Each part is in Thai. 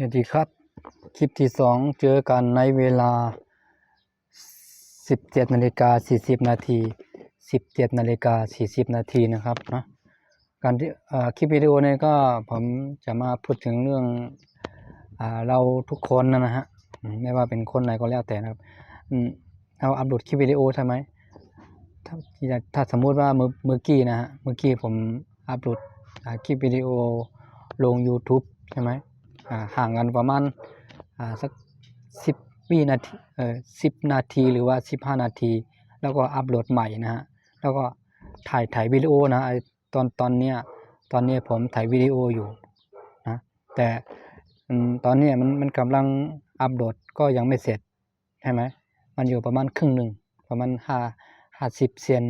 สวัสดีครับคลิปที่2เจอกันในเวลา 17:40 นาที17:40 นาทีนะครับนะการที่คลิปวิดีโอนี้ก็ผมจะมาพูดถึงเรื่องเราทุกคนนะฮะไม่ว่าเป็นคนไหนก็แล้วแต่นะครับเราอัปโหลดคลิปวิดีโอใช่ไหมถ้าสมมุติว่าเมื่อกี้นะฮะเมื่อกี้ผมอัปโหลดคลิปวิดีโอลง YouTube ใช่ไหมห่างกันประมาณสัก10 วินาที10 นาทีหรือว่า15 นาทีแล้วก็อัปโหลดใหม่นะฮะแล้วก็ถ่ายวิดีโอนะตอนเนี้ยผมถ่ายวิดีโออยู่นะแต่ตอนนี้มันกำลังอัปโหลดก็ยังไม่เสร็จใช่ไหมมันอยู่ประมาณครึ่งหนึ่งประมาณ50 เซน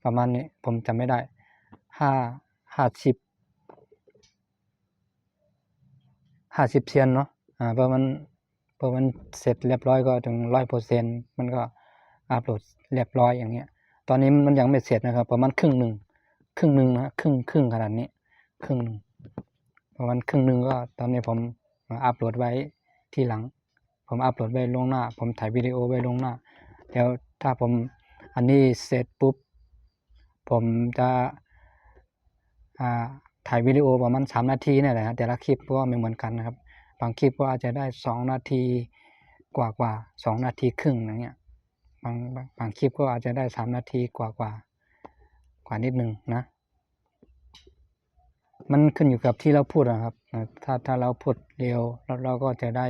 ประมาณนี้ผมจำไม่ได้50 เซนเนาะพอมันเสร็จเรียบร้อยก็ถึง 100% มันก็อัปโหลดเรียบร้อยอย่างเงี้ยตอนนี้มันยังไม่เสร็จนะครับประมาณครึ่งหนึ่งนะครึ่งขนาดนี้ครึ่งนึงประมาณครึ่งนึงก็ตอนนี้ผมอัปโหลดไว้ทีหลังผมอัปโหลดไว้ล่วงหน้าผมถ่ายวิดีโอไว้ล่วงหน้าเดี๋ยวถ้าผมอันนี้เสร็จปุ๊บผมจะถ่ายวิดีโอประมาณ3 นาทีนี่แหละแต่ละคลิปก็ไม่เหมือนกันนะครับบางคลิปก็อาจจะได้2 นาทีกว่า2 นาทีครึ่งอย่างเงี้ยบางคลิปก็อาจจะได้3 นาทีกว่านิดนึงนะมันขึ้นอยู่กับที่เราพูดนะครับถ้าเราพูดเร็วเราก็จะได้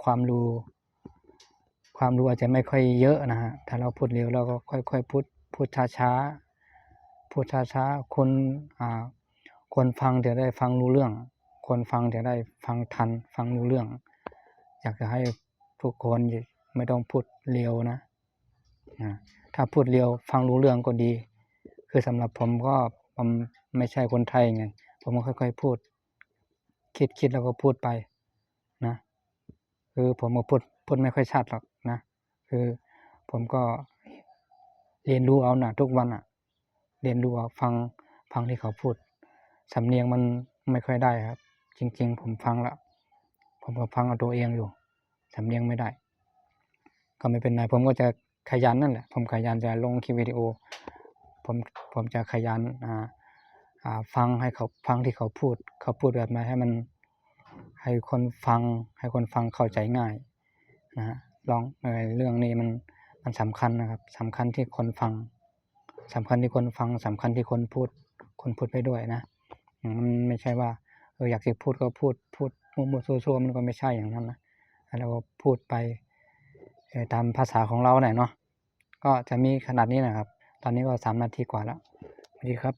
ความรู้อาจจะไม่ค่อยเยอะนะฮะถ้าเราพูดเร็วเราก็ค่อยๆพูดช้าคนฟังจะได้ฟังรู้เรื่องคนฟังจะได้ฟังทันฟังรู้เรื่องอยากจะให้ทุกคนไม่ต้องพูดเร็วนะถ้าพูดเร็วฟังรู้เรื่องก็ดีคือสำหรับผมไม่ใช่คนไทยไงผมก็ค่อยๆพูดคิดแล้วก็พูดไปนะคือผมก็พูดไม่ค่อยชัดหรอกนะคือผมก็เรียนรู้เอานะทุกวันเรียนรู้เอาฟังที่เขาพูดสำเนียงมันไม่ค่อยได้ครับจริงๆผมฟังแล้วผมก็ฟังเอาตัวเองอยู่สำเนียงไม่ได้ก็ไม่เป็นไรผมก็จะขยันนั่นแหละผมขยันจะลงคลิปวิดีโอผมจะขยันฟังให้เขาฟังที่เขาพูดแบบไหนให้มันให้คนฟังเข้าใจง่ายนะฮะเรื่องนี้มันสำคัญนะครับสำคัญที่คนฟังสำคัญที่คนฟังสำคัญที่คนพูดไปด้วยนะมันไม่ใช่ว่าอยากจะพูดก็พูดมั่วๆซั่วๆมันก็ไม่ใช่อย่างนั้นนะเราก็พูดไปตามภาษาของเราหน่อยเนาะก็จะมีขนาดนี้นะครับตอนนี้ก็3 นาทีกว่าแล้วสวัสดีครับ